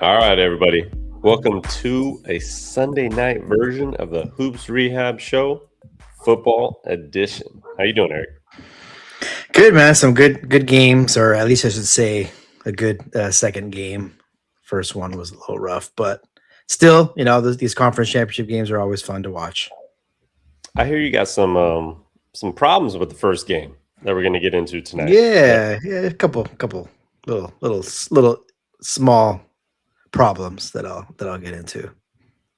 All right, everybody. Welcome to a Sunday night version of the Hoops Rehab Show, Football Edition. How you doing, Eric? Good, man. Some good games, or at least I should say a good second game. First one was a little rough, but still, these conference championship games are always fun to watch. I hear you got some problems with the first game that we're going to get into tonight. Yeah, a couple little small problems that I'll get into.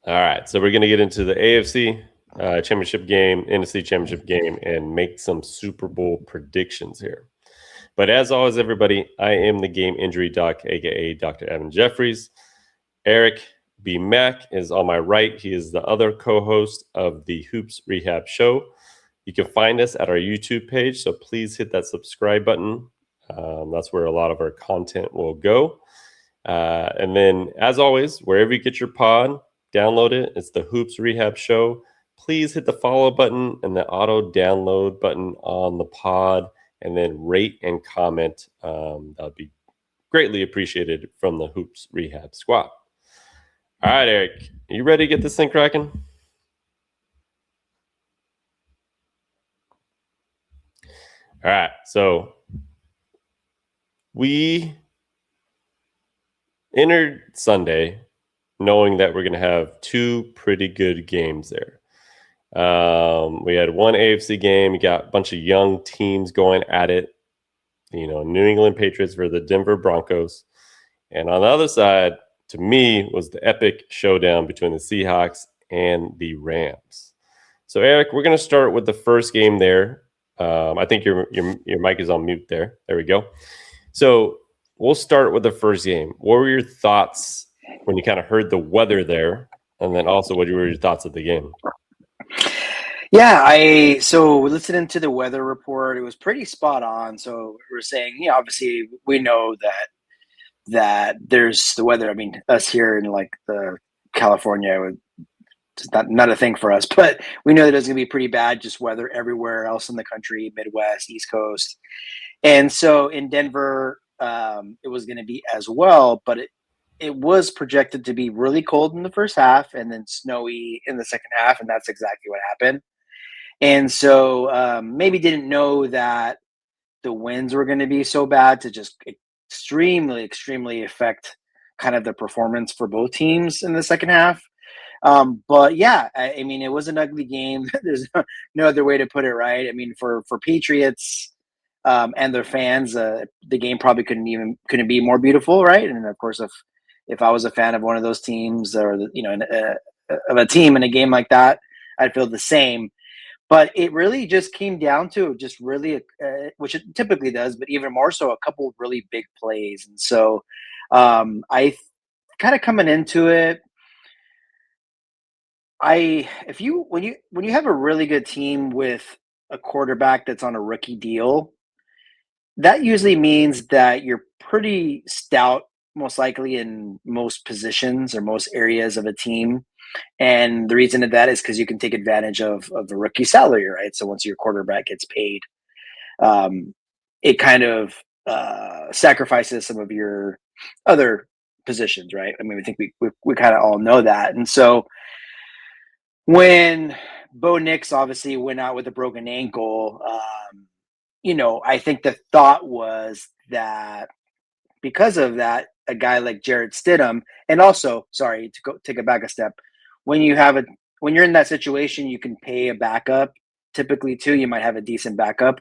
All right, so we're going to get into the AFC championship game, NFC championship game, and make some Super Bowl predictions here. But as always, everybody, I am the game injury doc, aka Dr. Evan Jeffries. Eric B. Mack is on my right. He is the other co-host of the Hoops Rehab Show. You can find us at our YouTube page, so please hit that subscribe button. That's where a lot of our content will go. And then, as always, wherever you get your pod, download it. It's the Hoops Rehab Show. Please hit the follow button and the auto download button on the pod, and then rate and comment. That would be greatly appreciated from the Hoops Rehab squad. All right, Eric, you ready to get this thing cracking? All right, so we entered Sunday knowing that we're going to have two pretty good games there. We had one AFC game. You got a bunch of young teams going at it. New England Patriots versus the Denver Broncos. And on the other side, to me, was the epic showdown between the Seahawks and the Rams. So, Eric, we're going to start with the first game there. I think your mic is on mute there. There we go. So we'll start with the first game. What were your thoughts when you kind of heard the weather there? And then also, what were your thoughts of the game? Yeah, so listening to the weather report, it was pretty spot on. So we're saying, obviously we know that there's the weather. I mean, us here in like the California, it's not a thing for us, but we know that it's going to be pretty bad, just weather everywhere else in the country, Midwest, East Coast. And so in Denver, it was going to be as well, but it was projected to be really cold in the first half and then snowy in the second half. And that's exactly what happened. And so maybe didn't know that the winds were going to be so bad to just extremely affect kind of the performance for both teams in the second half. But yeah, I mean, it was an ugly game. There's no other way to put it, right? I mean, for Patriots and their fans, the game probably couldn't be more beautiful, right? And of course, if I was a fan of one of those teams or of a team in a game like that, I'd feel the same. But it really just came down to just really, which it typically does, but even more so, a couple of really big plays. And so I kind of coming into it, when you have a really good team with a quarterback that's on a rookie deal, that usually means that you're pretty stout, most likely in most positions or most areas of a team. And the reason of that is because you can take advantage of the rookie salary, right? So once your quarterback gets paid, it kind of sacrifices some of your other positions, right? I mean, I think we kind of all know that. And so when Bo Nix obviously went out with a broken ankle, I think the thought was that because of that, a guy like Jarrett Stidham, and also, sorry, to go take it back a step, when you're in that situation, you can pay a backup. Typically, too, you might have a decent backup,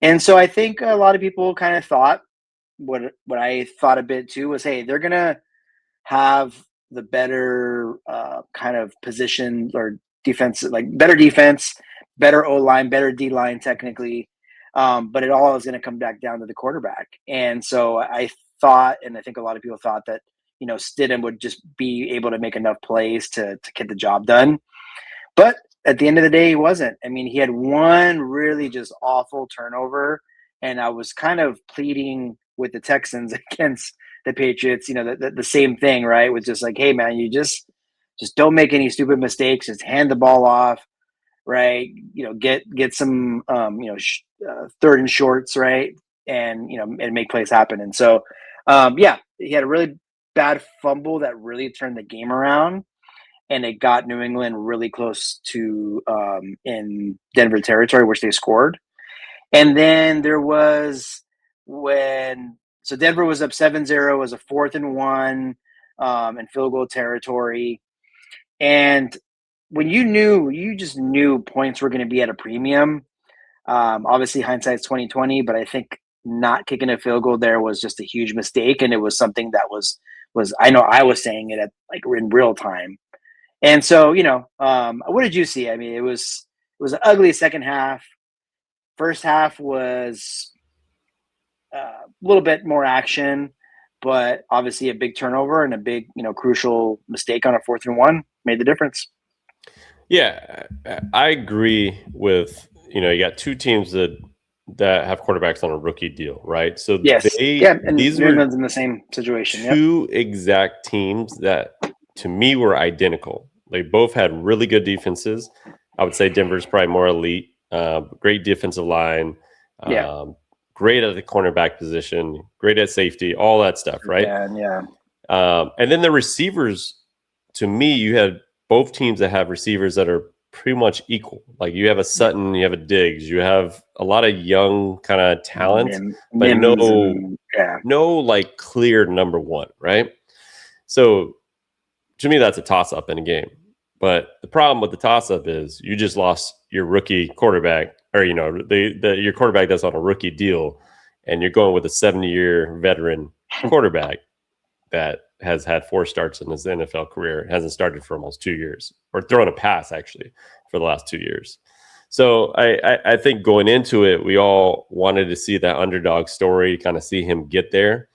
and so I think a lot of people kind of thought what I thought a bit too was, hey, they're gonna have the better kind of position or defense, like better defense, better O line, better D line, technically. But it all is going to come back down to the quarterback. And so I thought, and I think a lot of people thought that, Stidham would just be able to make enough plays to get the job done. But at the end of the day, he wasn't. I mean, he had one really just awful turnover. And I was kind of pleading with the Texans against the Patriots, the same thing, right? With just like, hey, man, you just don't make any stupid mistakes. Just hand the ball off, right? Get some, third and shorts, right? And, and make plays happen. And so, yeah, he had a really bad fumble that really turned the game around, and it got New England really close to in Denver territory, which they scored. And then there was so Denver was up 7-0, was a 4th-and-1 in field goal territory. And when you just knew points were going to be at a premium. Obviously, hindsight's 2020, but I think not kicking a field goal there was just a huge mistake, and it was something that was I know I was saying it at like in real time. And so, what did you see? I mean, it was an ugly second half. First half was a little bit more action, but obviously a big turnover and a big, crucial mistake on a 4th-and-1 made the difference. Yeah, I agree with, you got two teams that have quarterbacks on a rookie deal, right? So Yes. And these New were England's in the same situation. two exact teams that to me were identical. They both had really good defenses. I would say Denver's probably more elite. Great defensive line. Great at the cornerback position. Great at safety. All that stuff, right? Yeah. And then the receivers, to me, you had both teams that have receivers that are pretty much equal. Like you have a Sutton, you have a Diggs, you have a lot of young kind of talent, but no like clear number one, right? So to me, that's a toss up in a game. But the problem with the toss up is you just lost your rookie quarterback, or your quarterback that's on a rookie deal, and you're going with a 70-year veteran quarterback that has had 4 starts in his NFL career, hasn't started for almost 2 years, or thrown a pass actually for the last 2 years. So I think going into it, we all wanted to see that underdog story, kind of see him get there,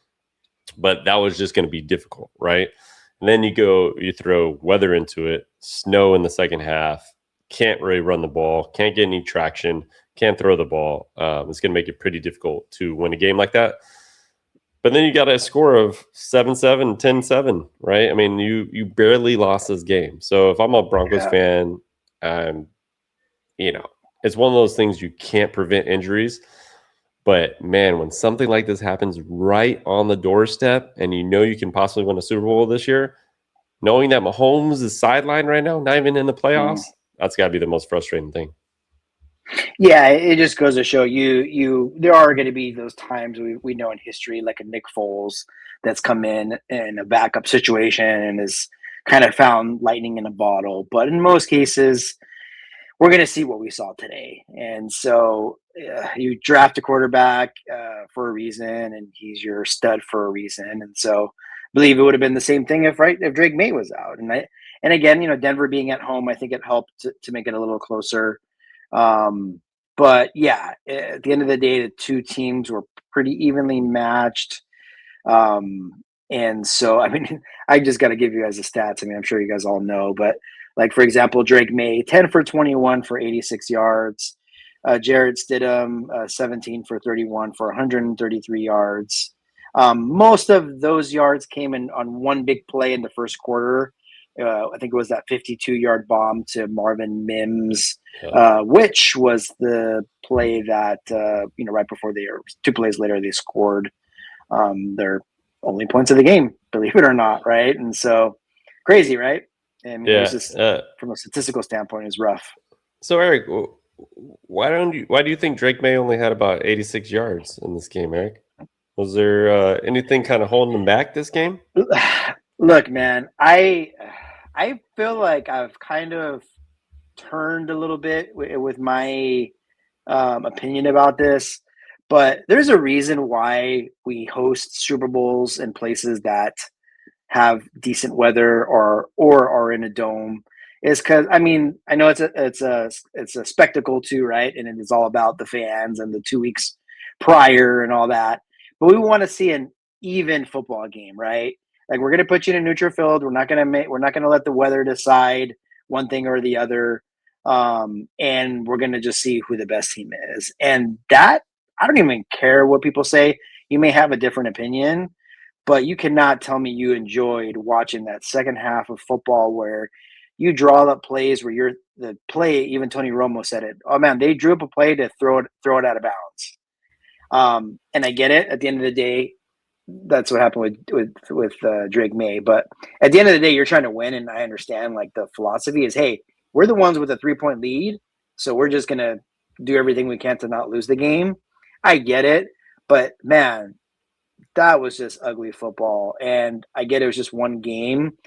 but that was just going to be difficult, right? And then you throw weather into it, snow in the second half, can't really run the ball, can't get any traction, can't throw the ball. It's going to make it pretty difficult to win a game like that. But then you got a score of 7-7, 10-7, right? I mean, you barely lost this game. So if I'm a Broncos fan, it's one of those things you can't prevent injuries. But man, when something like this happens right on the doorstep and you can possibly win a Super Bowl this year, knowing that Mahomes is sidelined right now, not even in the playoffs, that's got to be the most frustrating thing. Yeah, it just goes to show you there are going to be those times we know in history, like a Nick Foles that's come in a backup situation and has kind of found lightning in a bottle. But in most cases, we're going to see what we saw today. And so you draft a quarterback for a reason, and he's your stud for a reason. And so I believe it would have been the same thing if Drake May was out. And again, Denver being at home, I think it helped to make it a little closer. But yeah, at the end of the day, the two teams were pretty evenly matched. And so, I mean, I just got to give you guys the stats. I mean, I'm sure you guys all know, but like, for example, Drake May, 10 for 21 for 86 yards. Jarrett Stidham, 17 for 31 for 133 yards. Most of those yards came in on one big play in the first quarter. I think it was that 52-yard bomb to Marvin Mims, which was the play that, right before 2 plays later, they scored their only points of the game, believe it or not, right? And so, crazy, right? I mean, it was just, from a statistical standpoint, is rough. So, Eric, why do you think Drake May only had about 86 yards in this game, Eric? Was there anything kind of holding him back this game? Look, man, I feel like I've kind of turned a little bit with my opinion about this, but there's a reason why we host Super Bowls in places that have decent weather or are in a dome. Is because, I mean, I know it's a spectacle too, right? And it is all about the fans and the 2 weeks prior and all that. But we want to see an even football game, right? Like, we're going to put you in a neutral field. We're not going to let the weather decide one thing or the other. And we're going to just see who the best team is. And that, I don't even care what people say. You may have a different opinion, but you cannot tell me you enjoyed watching that second half of football where you draw up plays where the play, even Tony Romo said it. Oh man, they drew up a play to throw it out of bounds. And I get it. At the end of the day, that's what happened with Drake May. But at the end of the day, you're trying to win, and I understand like the philosophy is, hey, we're the ones with a 3-point lead, so we're just gonna do everything we can to not lose the game. I get it, but man, that was just ugly football. And I get it was just one game.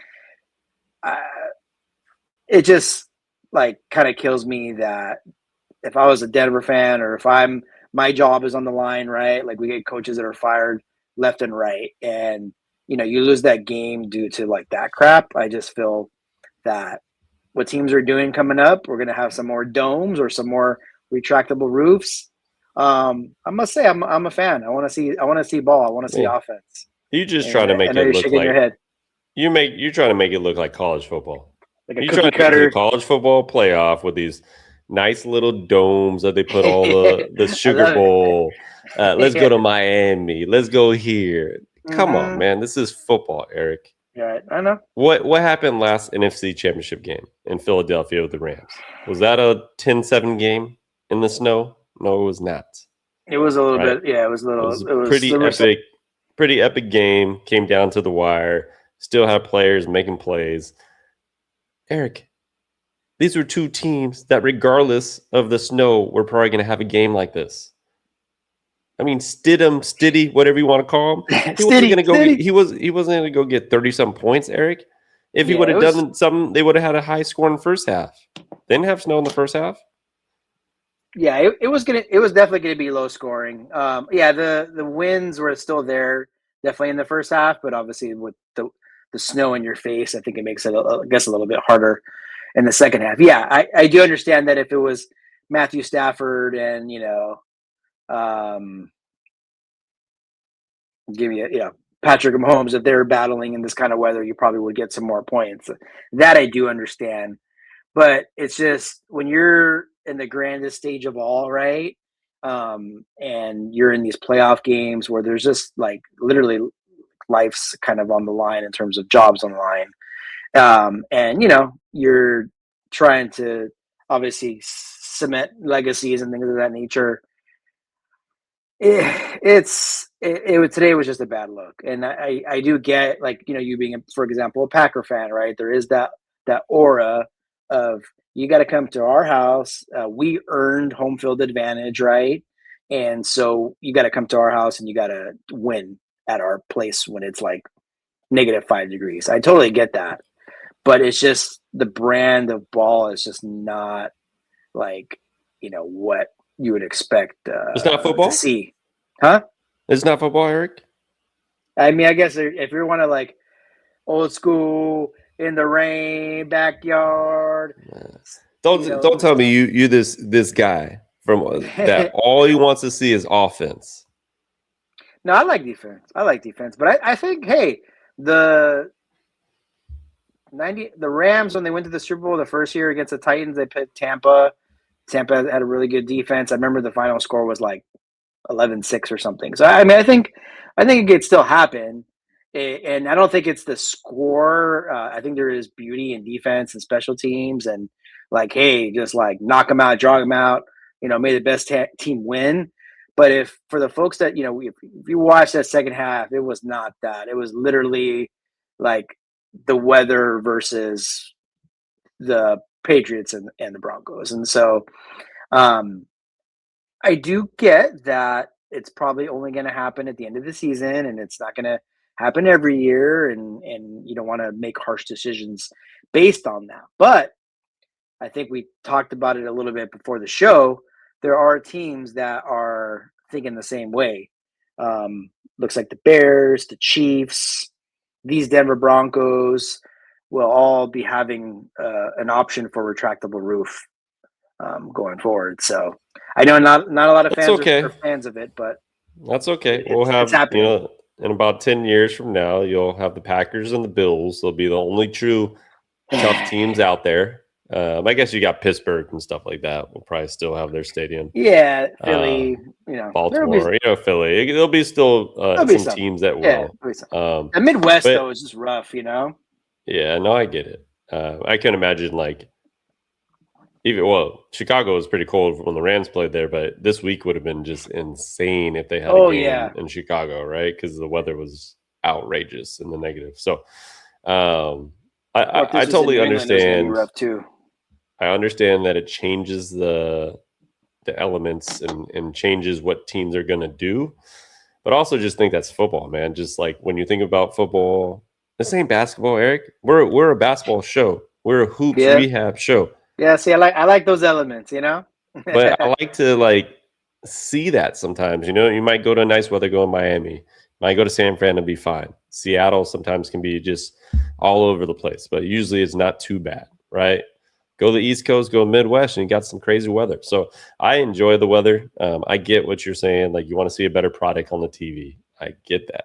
It just like kind of kills me that if I was a Denver fan or if my job is on the line, right? Like we get coaches that are fired left and right, and you lose that game due to like that crap. I just feel that what teams are doing coming up, we're gonna have some more domes or some more retractable roofs. I must say, I'm a fan. I want to see ball. I want to see offense. You just And try to make I know it you're look shaking your like head. you're trying to make it look like college football. Like a You try cookie to get to the cutter. college football playoff with these nice little domes that they put all the I Sugar love Bowl. Let's go it. to Miami. Let's go here. Come on, Mm-hmm. man. This is football, Eric. Yeah, I know. What happened last NFC Championship game in Philadelphia with the Rams? Was that a 10-7 game in the snow? No, it was not. It was a little Right? bit. Yeah, it was a It little. was a It was. There was. pretty epic game. Came down to the wire. Still had players making plays. Eric, these were two teams that, regardless of the snow, were probably going to have a game like this. I mean, Stiddy, whatever you want to call him, he wasn't going to go. He wasn't going to go get 30-some points, Eric. If he would have done something, they would have had a high score in the first half. They didn't have snow in the first half. Yeah, it was definitely gonna be low scoring. Yeah, the wins were still there, definitely in the first half, but obviously with the snow in your face, I think it makes it I guess a little bit harder in the second half. Yeah, I do understand that if it was Matthew Stafford and give me Patrick Mahomes, if they're battling in this kind of weather, you probably would get some more points. That I do understand. But it's just when you're in the grandest stage of all, right? And you're in these playoff games where there's just like literally life's kind of on the line in terms of jobs on the line. And you're trying to obviously cement legacies and things of that nature. Today was just a bad look, and I do get like you being for example a Packer fan, right? There is that aura of you got to come to our house. We earned home field advantage, right? And so you got to come to our house and you got to win at our place when it's like -5 degrees. I totally get that, but it's just the brand of ball is just not like what you would expect It's not to football. see, huh? It's not football, Eric. I mean, I guess if you want to like old school in the rain backyard, Don't tell me you this guy from that all he wants to see is offense. No, I like defense, but I think hey the Rams when they went to the Super Bowl the first year against the Titans, they played Tampa. Tampa had a really good defense. I remember the final score was like 11-6 or something. So I mean, I think it could still happen, and I don't think it's the score. I think there is beauty in defense and special teams, and like, hey, just like knock them out, jog them out. May the best team win. But if for the folks that if you watch that second half, it was not that. It was literally like the weather versus the Patriots and the Broncos, and so. I do get that it's probably only going to happen at the end of the season, and it's not going to happen every year, and you don't want to make harsh decisions based on that. But I think we talked about it a little bit before the show. There are teams that are thinking the same way. Looks like the Bears, the Chiefs, these Denver Broncos will all be having an option for retractable roof going forward. So I know not a lot of fans are fans of it, but that's okay. We'll have it's happening. In about 10 years from now, you'll have the Packers and the Bills. They'll be the only true tough teams out there. I guess you got Pittsburgh and stuff like that. We'll probably still have their stadium. Yeah, Philly, Baltimore, Philly. There'll be still some teams that will. The Midwest though is just rough, Yeah, no, I get it. I can imagine like Chicago was pretty cold when the Rams played there, but this week would have been just insane if they had a Oh game yeah. in Chicago, right? Because the weather was outrageous in the negative. So, um, Well, if I this was in totally New England, it was going to be understand. rough too. I understand that it changes the elements and changes what teams are going to do, but also just think that's football, man. Just like when you think about football, this ain't basketball, Eric. We're a basketball show. We're a hoops Yeah. rehab show. Yeah. See, I like those elements. But I like to like see that sometimes. You might go to nice weather, go in Miami. Might go to San Fran and be fine. Seattle sometimes can be just all over the place, but usually it's not too bad, right? Go to the East Coast, go Midwest, and you got some crazy weather. So I enjoy the weather. I get what you're saying. Like you want to see a better product on the TV. I get that.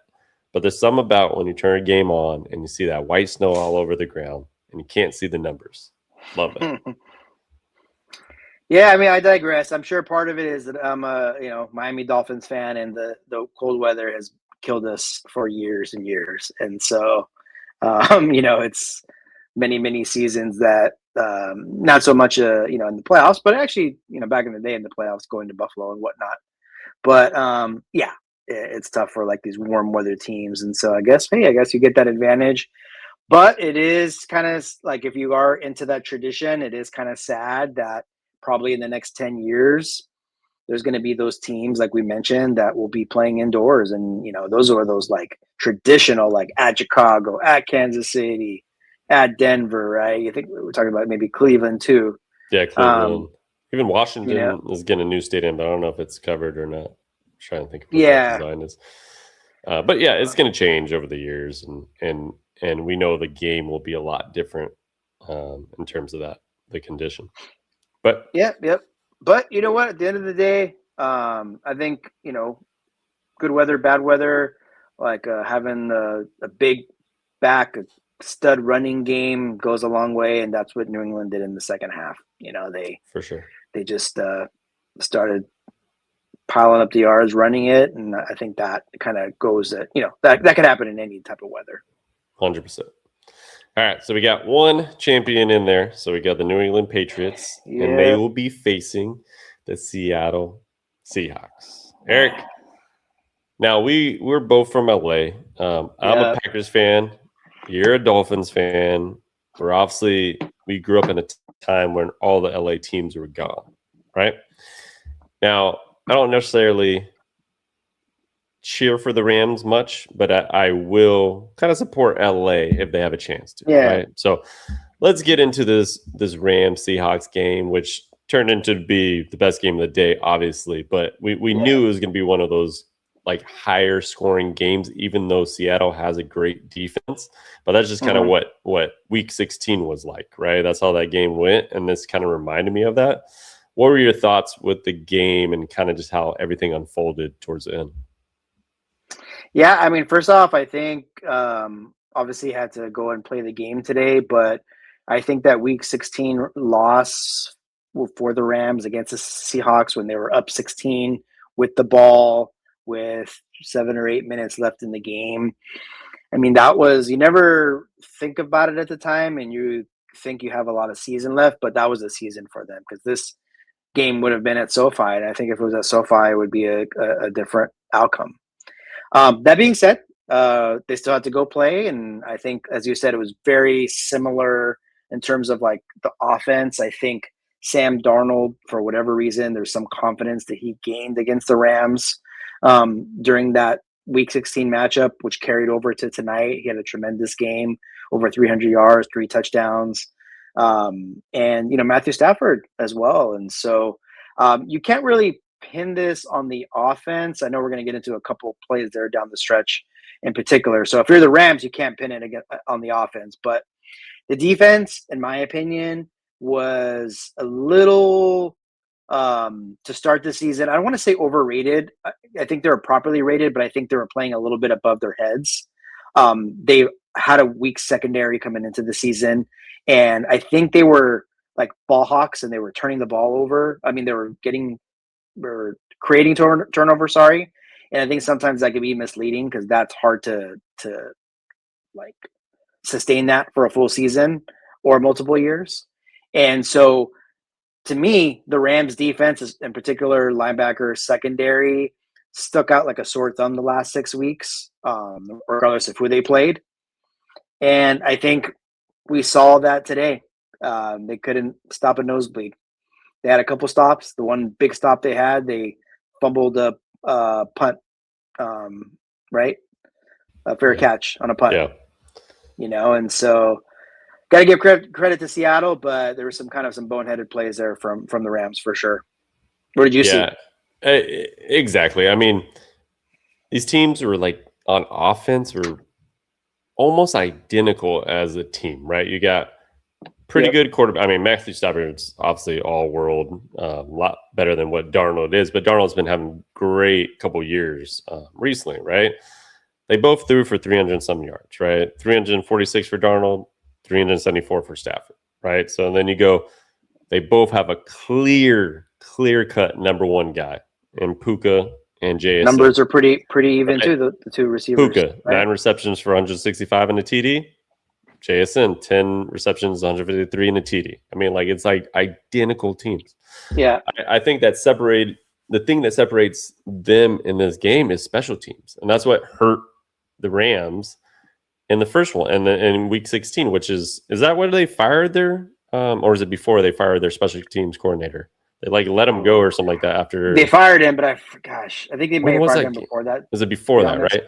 But there's some about when you turn a game on and you see that white snow all over the ground and you can't see the numbers. Love it. Yeah, I mean, I digress. I'm sure part of it is that I'm a Miami Dolphins fan, and the cold weather has killed us for years and years, and so it's many seasons that not so much in the playoffs, but actually back in the day in the playoffs going to Buffalo and whatnot. But yeah, it's tough for like these warm weather teams, and so I guess you get that advantage. But it is kind of like if you are into that tradition, it is kind of sad that probably in the next 10 years, there's going to be those teams like we mentioned that will be playing indoors. And, those are those like traditional, like at Chicago, at Kansas City, at Denver, right? You think we're talking about maybe Cleveland too. Yeah, Um, Cleveland. Even you know, Washington is getting a new stadium, but I don't know if it's covered or not. Trying to think of what that yeah, design is. But yeah, it's going to change over the years, and we know the game will be a lot different in terms of the condition. But yep. But you know what? At the end of the day, I think, good weather, bad weather, like having a big back, a stud running game goes a long way, and that's what New England did in the second half. for sure, They just started piling up the yards, running it, and I think that kind of goes that could happen in any type of weather. 100%. All right, so we got one champion in there. So we got the New England Patriots, and they Yeah, will be facing the Seattle Seahawks. Eric, now we're both from LA. I'm a yeah, Packers fan. You're a Dolphins fan. We grew up in a time when all the LA teams were gone, right? Now I don't necessarily cheer for the Rams much, but I will kind of support LA if they have a chance to, yeah, right? So let's get into this Rams Seahawks game, which turned into be the best game of the day, obviously. But we yeah. knew it was going to be one of those like higher scoring games, even though Seattle has a great defense. But that's just kind of Mhm. what Week 16 was like, right? That's how that game went, and this kind of reminded me of that. What were your thoughts with the game and kind of just how everything unfolded towards the end? Yeah, I mean, first off, I think obviously had to go and play the game today, but I think that Week 16 loss for the Rams against the Seahawks when they were up 16 with the ball with 7 or 8 minutes left in the game. I mean, that was you never think about it at the time, and you think you have a lot of season left, but that was a season for them because this game would have been at SoFi, and I think if it was at SoFi, it would be a different outcome. That being said, they still had to go play, and I think, as you said, it was very similar in terms of like the offense. I think Sam Darnold, for whatever reason, there's some confidence that he gained against the Rams during that Week 16 matchup, which carried over to tonight. He had a tremendous game, over 300 yards, 3 touchdowns, and Matthew Stafford as well. And so you can't really pin this on the offense. I know we're going to get into a couple of plays there down the stretch in particular. So if you're the Rams, you can't pin it again on the offense. But the defense, in my opinion, was a little to start the season. I don't want to say overrated. I think they were properly rated, but I think they were playing a little bit above their heads. They had a weak secondary coming into the season, and I think they were like ball hawks and they were turning the ball over. I mean, they were creating turnover. Sorry, and I think sometimes that can be misleading because that's hard to like sustain that for a full season or multiple years. And so to me, the Rams defense, in particular, linebacker secondary, stuck out like a sore thumb the last 6 weeks, regardless of who they played. And I think we saw that today. They couldn't stop a nosebleed. They had a couple stops. The one big stop they had, they fumbled a punt, right? A fair catch on a punt. Yeah. And so got to give credit to Seattle, but there was some boneheaded plays there from the Rams for sure. What did you see? Exactly. I mean, these teams were like on offense were almost identical as a team, right? You got pretty good quarterback. I mean, Matthew Stafford's obviously all world, a lot better than what Darnold is, but Darnold's been having great couple years recently, right? They both threw for 300 some yards, right? 346 for Darnold, 374 for Stafford, right? So then you go, they both have a clear cut number one guy in Puka and JSN. Numbers are pretty even too, the two receivers. Puka, right? 9 receptions for 165 in the TD. JSN, 10 receptions, 153 in the TD. I mean, like, it's like identical teams. Yeah. I think the thing that separates them in this game is special teams. And that's what hurt the Rams in the first one and in week 16, which is that when they fired their or is it before they fired their special teams coordinator? They like let him go or something like that after they fired him, but I think they may have fired him before that. Was it before that, right?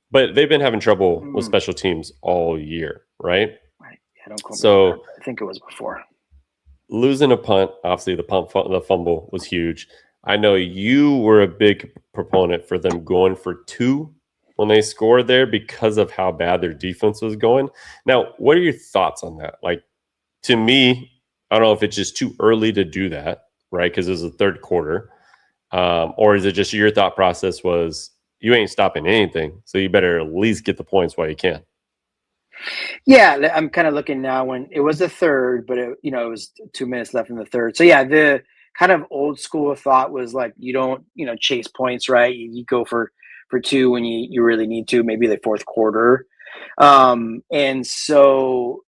But they've been having trouble with special teams all year, right? Right. Yeah, don't quote me so on that, I think it was before. Losing a punt, obviously the fumble was huge. I know you were a big proponent for them going for 2 when they scored there because of how bad their defense was going. Now, what are your thoughts on that? Like, to me, I don't know if it's just too early to do that, right? Because it was the third quarter. Or is it just your thought process was you ain't stopping anything, so you better at least get the points while you can? Yeah, I'm kind of looking now when it was the third, but it was 2 minutes left in the third. So yeah, the kind of old school thought was like you don't chase points, right? You go for 2 when you really need to, maybe the fourth quarter. And so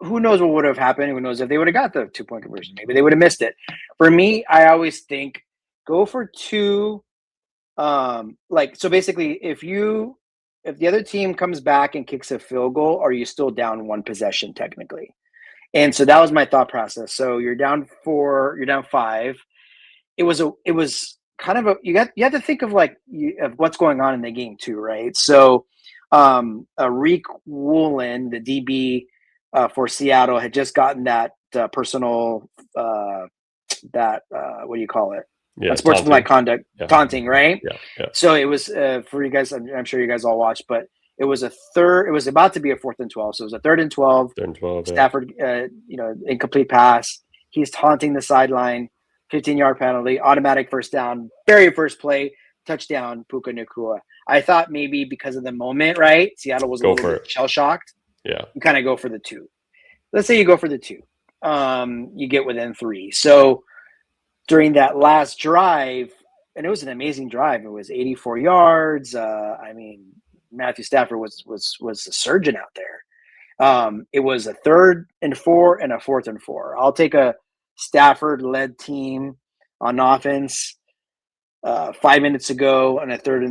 who knows what would have happened? Who knows if they would have got the 2-point conversion? Maybe they would have missed it. For me, I always think go for 2. So basically, if the other team comes back and kicks a field goal, are you still down 1 possession technically? And so that was my thought process. So you're down 4, you're down 5. It was kind of you have to think of of what's going on in the game too, right? So Reek Woolen, the DB for Seattle, had just gotten that personal what do you call it? Yeah, unsportsmanlike conduct, taunting, right? Yeah. So it was for you guys. I'm sure you guys all watched, but it was a third. It was about to be a 4th and 12. So it was a 3rd and 12. 3rd and 12. Stafford, incomplete pass. He's taunting the sideline. 15-yard penalty, automatic first down. Very first play, touchdown. Puka Nacua. I thought maybe because of the moment, right? Seattle was a little bit shell shocked. Yeah, you kind of go for the 2. Let's say you go for the 2. You get within 3. So during that last drive, and it was an amazing drive. It was 84 yards. I mean, Matthew Stafford was a surgeon out there. It was a 3rd and 4 and a 4th and 4. I'll take a Stafford-led team on offense 5 minutes ago on a 3rd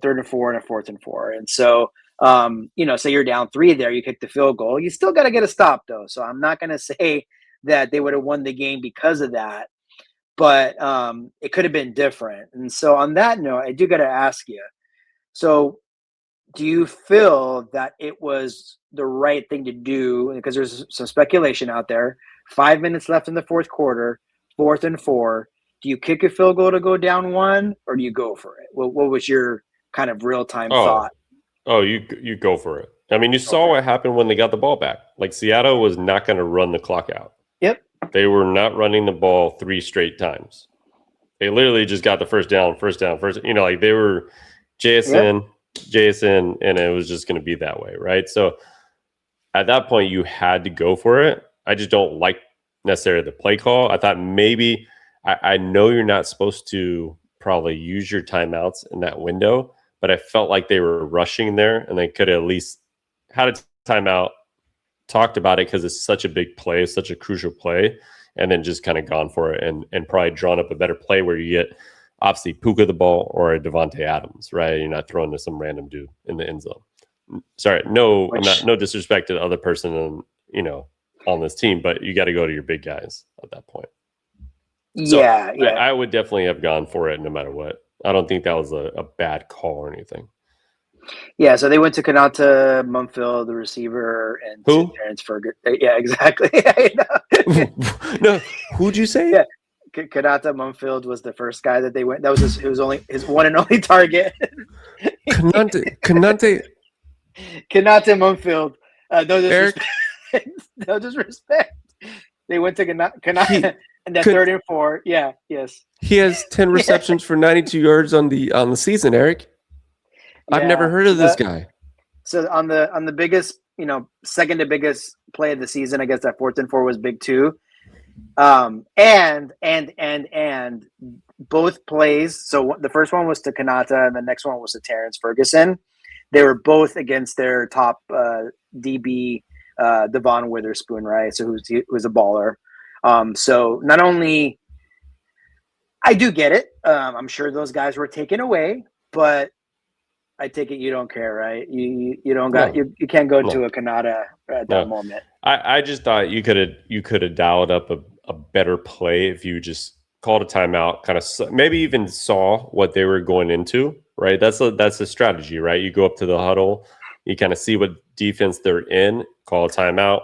and 4 and a 4th and 4. And so, say you're down 3 there, you kick the field goal. You still got to get a stop though. So I'm not going to say that they would have won the game because of that. But it could have been different. And so on that note, I do got to ask you, so do you feel that it was the right thing to do? Because there's some speculation out there. 5 minutes left in the fourth quarter, 4th and 4. Do you kick a field goal to go down 1, or do you go for it? What was your kind of real-time thought? Oh, you go for it. I mean, you saw what happened when they got the ball back. Like, Seattle was not going to run the clock out. Yep. They were not running the ball 3 straight times. They literally just got the first down. Like they were JSN, and it was just going to be that way, right? So at that point, you had to go for it. I just don't like necessarily the play call. I thought maybe I know you're not supposed to probably use your timeouts in that window, but I felt like they were rushing there, and they could have at least had a timeout, talked about it because it's such a big play, such a crucial play, and then just kind of gone for it and probably drawn up a better play where you get obviously Puka the ball or a Devontae Adams, right? You're not throwing to some random dude in the end zone. Sorry, no, I'm not. No disrespect to the other person, on this team, but you got to go to your big guys at that point. Yeah, so I would definitely have gone for it no matter what. I don't think that was a bad call or anything. Yeah, so they went to Kanata Mumfield, the receiver, and Who? Terrence Ferguson. Yeah, exactly. No, who'd you say? Yeah, Kanata Mumfield was the first guy that they went. That was it was only his one and only target. Kanate Mumfield. No disrespect. They went to Kanata and that 3rd and 4. Yeah, yes. He has 10 receptions for 92 yards on the season, Eric. I've never heard of this guy. So on the biggest, second to biggest play of the season, I guess that 4th and 4 was big too. And both plays. So the first one was to Kanata, and the next one was to Terrence Ferguson. They were both against their top DB, Devon Witherspoon, right? So who's a baller. So not only I do get it. I'm sure those guys were taken away, but I take it you don't care, right? You don't got you can't go to a Kanata at that moment. I just thought you could have dialed up a better play if you just called a timeout, kind of maybe even saw what they were going into, right? That's a strategy, right? You go up to the huddle, you kind of see what defense they're in, call a timeout.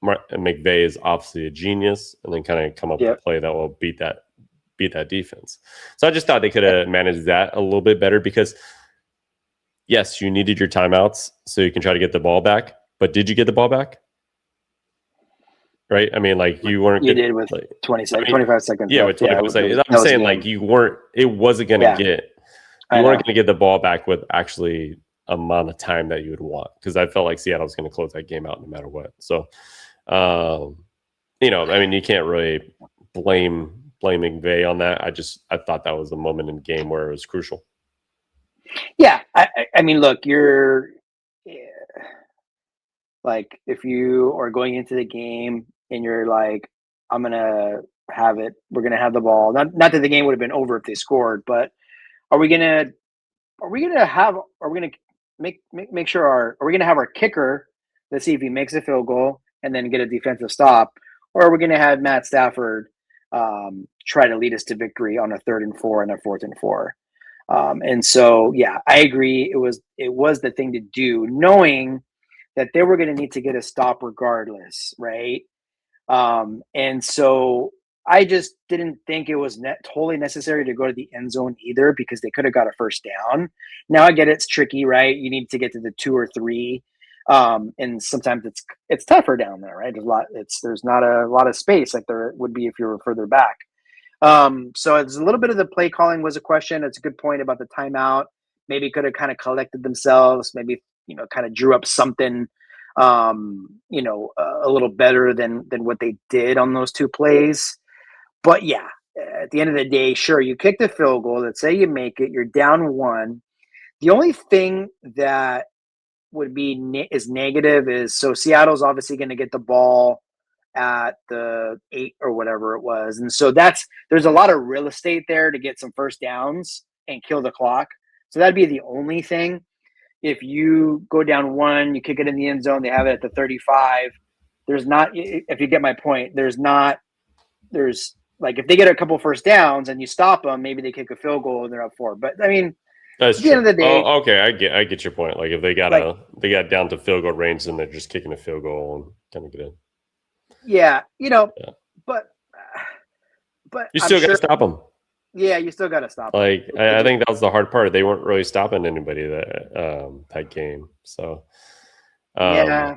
McVay is obviously a genius, and then kind of come up with a play that will beat that defense. So I just thought they could have managed that a little bit better because yes, you needed your timeouts so you can try to get the ball back, but did you get the ball back? Right? I mean, like you weren't. You did with 25 seconds. Yeah, with 25 seconds. I'm saying like you weren't. It wasn't going to get. You weren't going to get the ball back with actually amount of time that you would want, because I felt like Seattle was going to close that game out no matter what. So, I mean, you can't really blame McVay on that. I thought that was a moment in the game where it was crucial. Yeah, I mean, look, you're like, if you are going into the game and you're like, I'm gonna have it, we're gonna have the ball. Not that the game would have been over if they scored, but are we gonna make sure are we gonna have our kicker, let's see if he makes a field goal and then get a defensive stop, or are we gonna have Matt Stafford try to lead us to victory on a 3rd and 4 and a 4th and 4? And so, yeah, I agree. It was the thing to do, knowing that they were going to need to get a stop regardless, right? And so I just didn't think it was totally necessary to go to the end zone either, because they could have got a first down. Now I get it's tricky, right? You need to get to the 2 or 3, and sometimes it's tougher down there, right? There's not a lot of space like there would be if you were further back. So it's a little bit of the play calling was a question. It's a good point about the timeout. Maybe could have kind of collected themselves, maybe, kind of drew up something, a little better than what they did on those 2 plays. But yeah, at the end of the day, sure, you kick the field goal. Let's say you make it, you're down 1. The only thing that would be is negative is, so Seattle's obviously going to get the ball at the 8 or whatever it was. And so there's a lot of real estate there to get some first downs and kill the clock. So that'd be the only thing. If you go down 1, you kick it in the end zone, they have it at the 35. There's not, if you get my point, there's like, if they get a couple first downs and you stop them, maybe they kick a field goal and they're up 4. But I mean, that's at the end of the day, okay, I get your point. Like if they got down to field goal range, and they're just kicking a field goal and kind of get in. Yeah, but you still got to stop them. Yeah, you still got to stop. Like I think that was the hard part. They weren't really stopping anybody that game. So yeah,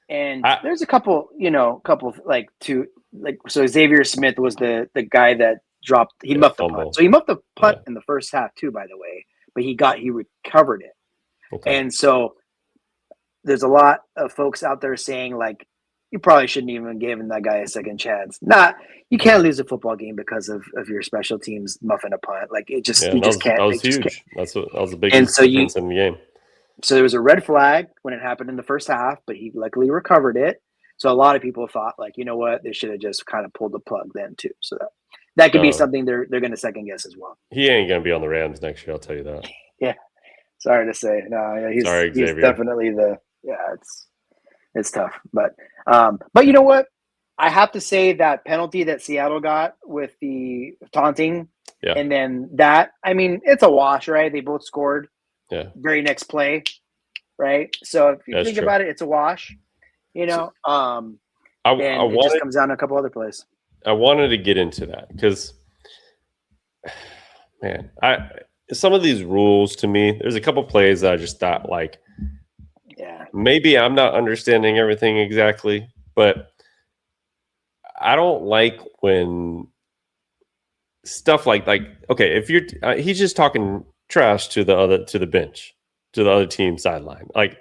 and there's a couple like so Xavier Smith was the guy that dropped. He muffed the punt. So he muffed the punt in the first half too, by the way. But he recovered it. Okay. And so there's a lot of folks out there saying like, you probably shouldn't even given that guy a second chance. You can't lose a football game because of your special teams muffing a punt. Like it just, you just can't. That was huge. That was a big difference in the game. So there was a red flag when it happened in the first half, but he luckily recovered it. So a lot of people thought, like, you know what, they should have just kind of pulled the plug then too. So that could be Oh, something they're going to second guess as well. he ain't gonna be on the Rams next year. I'll tell you that. Yeah, sorry to say, no, yeah, Sorry, he's Xavier. definitely it's tough, but you know what, I have to say that penalty that Seattle got with the taunting, Yeah. and then that, I mean, it's a wash, right? They both scored. Yeah. Very next play, right? So if you think about it, it's a wash. You know, and it just comes down to a couple other plays. I wanted to get into that because, man, some of these rules to me, there's a couple plays that I just thought like, yeah, maybe I'm not understanding everything exactly, but I don't like when stuff like okay, if you're he's just talking trash to the bench, to the other team sideline. Like,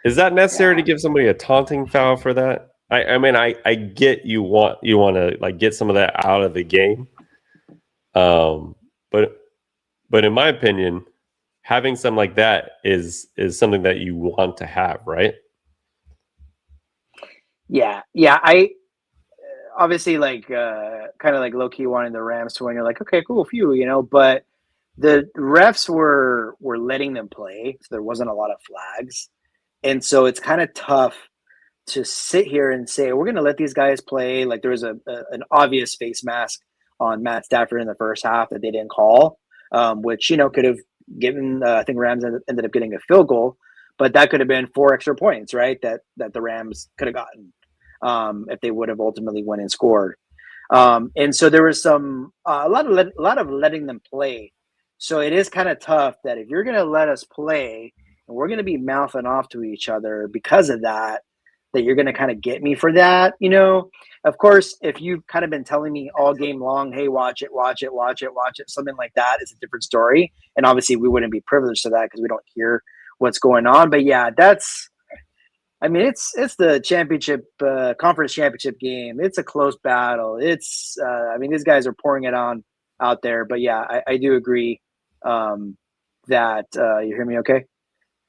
is that necessary to give somebody a taunting foul for that? I mean, I get you want to like get some of that out of the game, but in my opinion, having something like that is something that you want to have, right? Yeah. I obviously like kind of like low key wanting the Rams to win. You're like, okay, cool, few, you know, but the refs were letting them play, so there wasn't a lot of flags, and so it's kind of tough to sit here and say we're going to let these guys play. Like there was an obvious face mask on Matt Stafford in the first half that they didn't call, which, you know, could have given I think Rams ended up getting a field goal, but that could have been 4 extra points, right? That the Rams could have gotten if they would have ultimately went and scored. And so there was some a lot of letting them play. So it is kind of tough that if you're going to let us play and we're going to be mouthing off to each other because of that, that you're going to kind of get me for that, you know. Of course, if you've kind of been telling me all game long, hey, watch it, something like that is a different story. And obviously we wouldn't be privileged to that because we don't hear what's going on. But yeah, I mean, it's the championship, conference championship game. It's a close battle. It's, I mean, these guys are pouring it on out there. But yeah, I do agree that you hear me okay?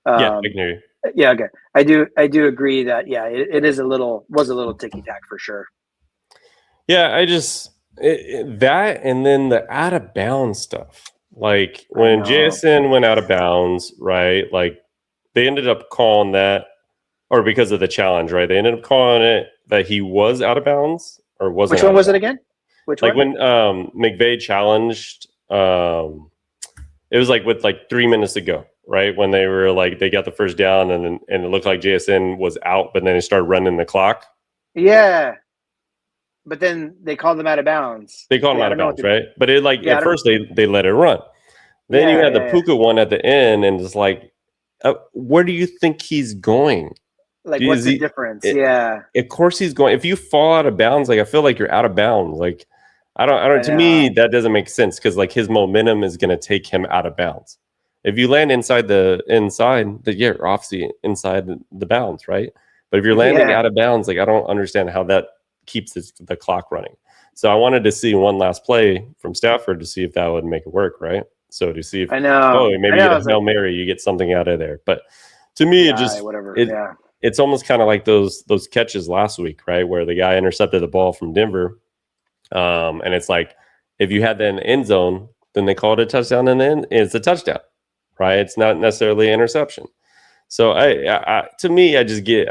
Yeah, I can hear you. Yeah, okay. I do agree that it is was a little ticky tack for sure. Yeah, I just that, and then the out of bounds stuff. Like when JSN went out of bounds, right? Like they ended up calling that, or because of the challenge, right? They ended up calling it that he was out of bounds or wasn't. Which one was it again? Which like one? When McVay challenged, it was like with like 3 minutes to go, right? When they were like they got the first down and it looked like JSN was out, but then they started running the clock. Yeah. But then they called them out of bounds. They called him out of bounds, right? But it like at first they let it run. Then you had the Puka one at the end, and it's like, where do you think he's going? Like, what's the difference? Yeah. Of course he's going. If you fall out of bounds, like I feel like you're out of bounds. Like I don't. To me, that doesn't make sense because like his momentum is going to take him out of bounds. If you land inside, you're obviously inside the bounds, right? But if you're landing out of bounds, like I don't understand how that keeps the clock running. So I wanted to see one last play from Stafford to see if that would make it work, right? So to see if maybe you get a Hail Mary, you get something out of there. But to me, it's almost kind of like those catches last week, right, where the guy intercepted the ball from Denver, and it's like if you had that in the end zone, then they call it a touchdown, and then it's a touchdown, right? It's not necessarily an interception. So to me, I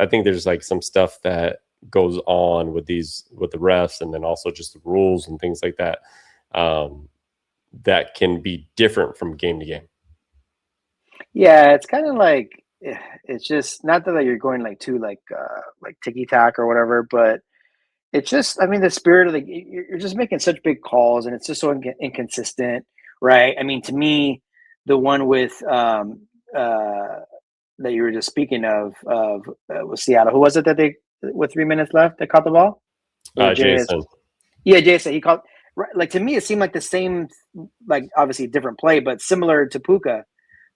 think there's like some stuff that goes on with the refs, and then also just the rules and things like that, that can be different from game to game. Yeah, it's kind of like, it's just not that you're going like too like ticky tack or whatever, but it's just, I mean, the spirit of you're just making such big calls and it's just so inconsistent, right? I mean, to me, the one with that you were just speaking of with Seattle, who was it that they with 3 minutes left that caught the ball? Jason. Yeah, Jason. He caught. Like, to me, it seemed like the same, like obviously different play, but similar to Puka.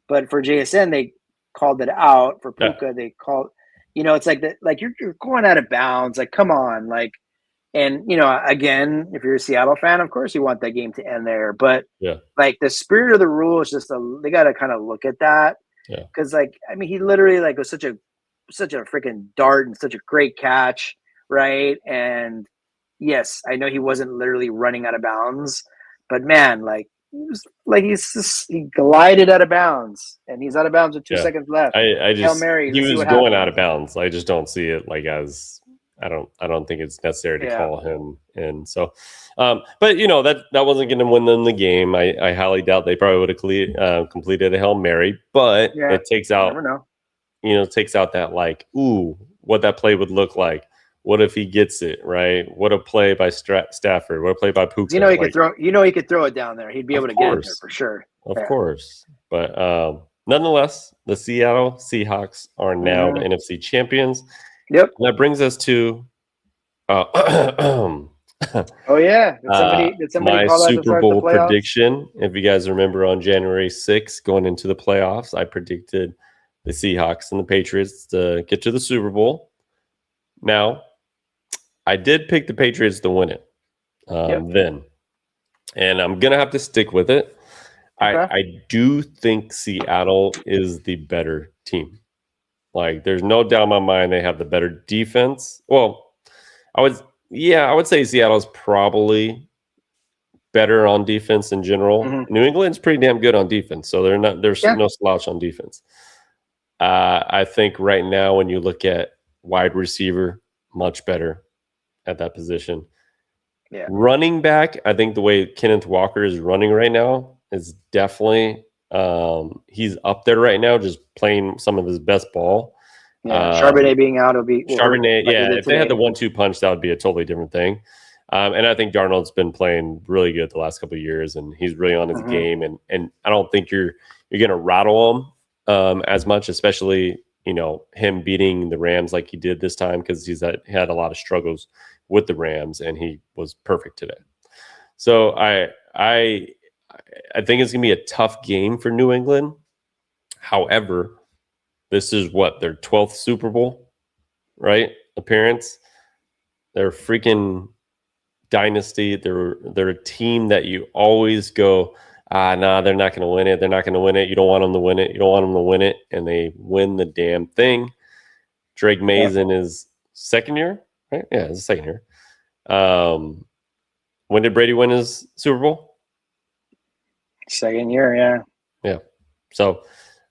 But for JSN, they called it out. For Puka, they called. You know, it's like that. Like you're going out of bounds. Like, come on, like. And, you know, again, if you're a Seattle fan, of course you want that game to end there. But like the spirit of the rule is just they got to kind of look at that. And, you know, Yeah. Because like, I mean, he literally like was such a freaking dart and such a great catch, right? And yes, I know he wasn't literally running out of bounds, but man, like he glided out of bounds, and he's out of bounds with 2 Yeah. seconds left. I Hail just Mary. he Let's see was what going out happens. of bounds. I just don't see it like as I don't think it's necessary to Yeah. call him. And so but you know that wasn't going to win them the game. I highly doubt they probably would have completed a Hail Mary, but Yeah. it takes out Never know. takes out that like, ooh, what that play would look like. What if he gets it, right? What a play by Stafford. What a play by Puka. You know he Like, could throw. You know he could throw it down there. He'd be of able to get it there course. for sure. Of Yeah. course. But nonetheless, the Seattle Seahawks are now the NFC champions. Yep. And that brings us to Oh yeah. Did somebody my call that to Super start the Bowl playoffs? prediction. If you guys remember on January 6th, going into the playoffs, I predicted the Seahawks and the Patriots to get to the Super Bowl. Now, I did pick the Patriots to win it then. And I'm going to have to stick with it. Okay. I do think Seattle is the better team. Like, there's no doubt in my mind they have the better defense. Well, I would say Seattle's probably better on defense in general. Mm-hmm. New England's pretty damn good on defense, so there's no slouch on defense. I think right now when you look at wide receiver, much better at that position. Yeah. Running back, I think the way Kenneth Walker is running right now is definitely he's up there right now, just playing some of his best ball. Yeah. Charbonnet being out will hurt, Charbonnet, like yeah. If they had the 1-2 punch, that would be a totally different thing. And I think Darnold's been playing really good the last couple of years, and he's really on his game. And I don't think you're going to rattle him as much, especially him beating the Rams like he did this time, because he's had a lot of struggles with the Rams, and he was perfect today. So I think it's going to be a tough game for New England. However, this is their 12th Super Bowl, right? Appearance. They're freaking dynasty. They're a team that you always go, nah, they're not going to win it. They're not going to win it. You don't want them to win it. You don't want them to win it. And they win the damn thing. Drake May's in his second year, right? Yeah, it's his second year. When did Brady win his Super Bowl? Second year, yeah. Yeah. So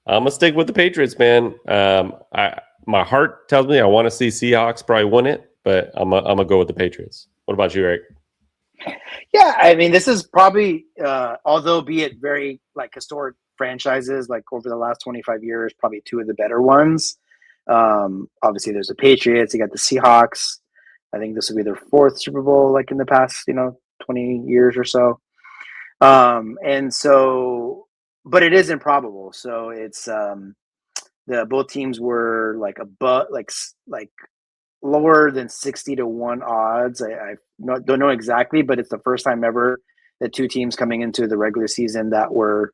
I'm gonna stick with the Patriots, man. My heart tells me I want to see Seahawks probably win it, but I'm gonna go with the Patriots. What about you, Eric? Yeah, I mean, this is probably, although be it very like historic franchises, like over the last 25 years, probably two of the better ones. Obviously, there's the Patriots. You got the Seahawks. I think this will be their fourth Super Bowl, like in the past, 20 years or so. And so, but it is improbable. So it's both teams were like above, like lower than 60-1 odds. I don't know exactly, but it's the first time ever that two teams coming into the regular season that were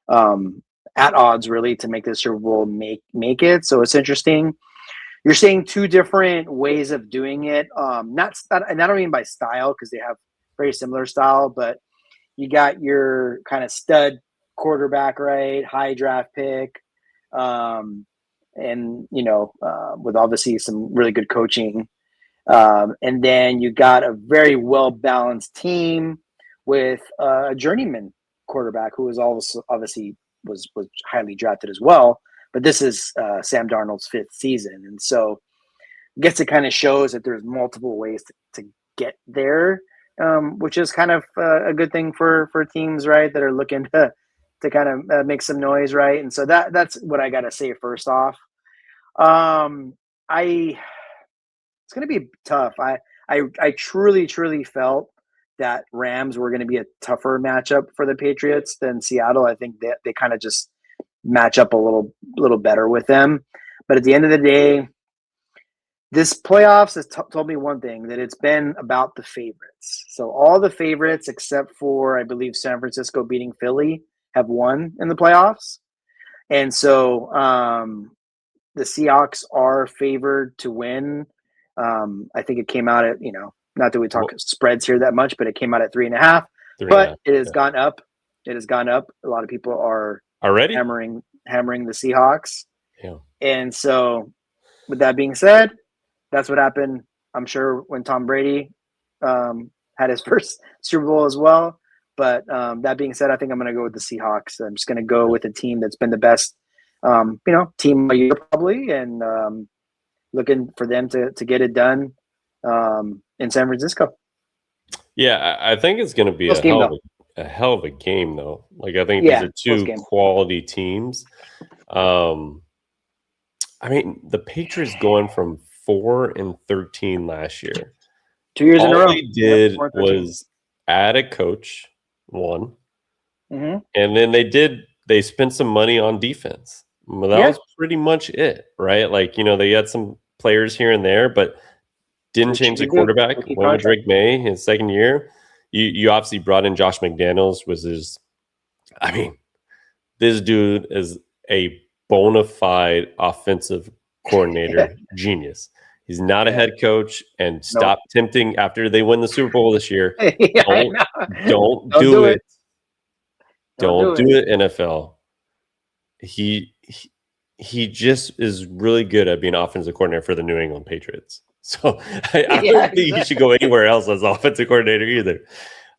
at odds really to make the Super Bowl make it. So it's interesting. You're seeing two different ways of doing it. And I don't mean by style, because they have very similar style, but you got your kind of stud quarterback, right? High draft pick. And with obviously some really good coaching, and then you got a very well balanced team with a journeyman quarterback who was obviously was highly drafted as well. But this is Sam Darnold's fifth season, and so I guess it kind of shows that there's multiple ways to get there, which is kind of a good thing for teams, right, that are looking to kind of make some noise, right? And so that's what I got to say first off. It's going to be tough. I truly felt that Rams were going to be a tougher matchup for the Patriots than Seattle. I think that they kind of just match up a little better with them. But at the end of the day, this playoffs has told me one thing, that it's been about the favorites. So all the favorites except for, I believe, San Francisco beating Philly have won in the playoffs. And so the Seahawks are favored to win. I think it came out at, not that we talk spreads here that much, but it came out at 3.5. But it has gone up. It has gone up. A lot of people are already hammering. hammering the Seahawks. Yeah. And so, with that being said, that's what happened. I'm sure when Tom Brady had his first Super Bowl as well. But that being said, I think I'm going to go with the Seahawks. I'm just going to go with a team that's been the best, team a year probably, and looking for them to get it done in San Francisco. Yeah, I think it's going to be a hell of a game, though. Like, I think these are two quality teams. I mean, the Patriots going from 4-13 last year. 2 years in a row. All they did was add a coach, one, and then they spent some money on defense. Well, that was pretty much it, right? Like, they had some players here and there, but didn't change the quarterback. Went with Drake May his second year. You obviously brought in Josh McDaniels, this dude is a bona fide offensive coordinator genius. He's not a head coach, and stop tempting after they win the Super Bowl this year. Don't do it. Don't do it, NFL. He just is really good at being offensive coordinator for the New England Patriots. So I don't think he should go anywhere else as offensive coordinator either.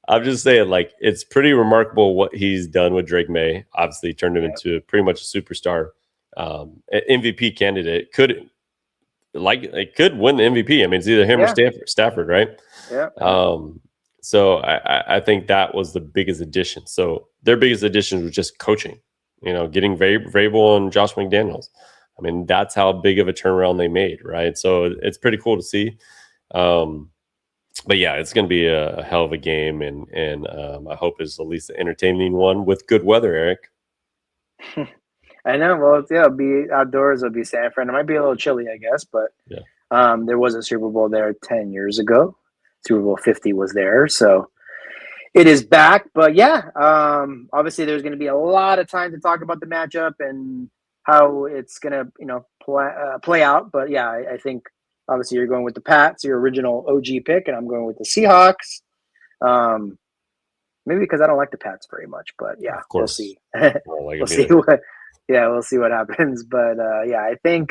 I'm just saying, like, it's pretty remarkable what he's done with Drake May. Obviously, turned him into pretty much a superstar, MVP candidate. Could win the MVP. I mean, it's either him or Stafford, right? Yeah. So I think that was the biggest addition. So their biggest addition was just coaching. Getting Vrabel and Josh McDaniels. I mean, that's how big of a turnaround they made, right? So it's pretty cool to see. But yeah, it's going to be a hell of a game, and I hope it's at least an entertaining one with good weather, Eric. I know. Well, it'll be outdoors. It'll be San Fran. It might be a little chilly, I guess, but there was a Super Bowl there 10 years ago. Super Bowl 50 was there, so it is back. But yeah, obviously there's going to be a lot of time to talk about the matchup and how it's going to, play out. But yeah, I think obviously you're going with the Pats, your original OG pick, and I'm going with the Seahawks. Maybe because I don't like the Pats very much, but yeah, we'll see. We'll see what happens. But I think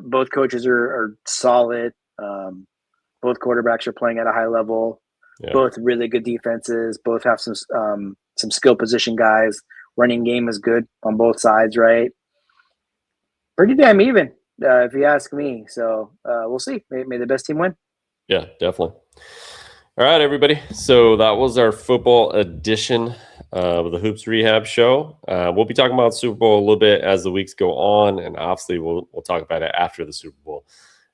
both coaches are solid. Both quarterbacks are playing at a high level. Yeah. Both really good defenses. Both have some skill position guys. Running game is good on both sides, right? Pretty damn even, if you ask me. So we'll see. May the best team win. Yeah, definitely. All right, everybody. So that was our football edition of the Hoops Rehab show. We'll be talking about Super Bowl a little bit as the weeks go on, and obviously we'll talk about it after the Super Bowl.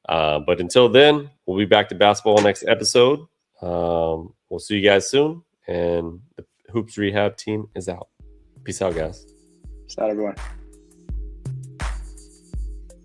But until then, we'll be back to basketball next episode. We'll see you guys soon, and the Hoops Rehab team is out. Peace out, guys. Peace out, everyone.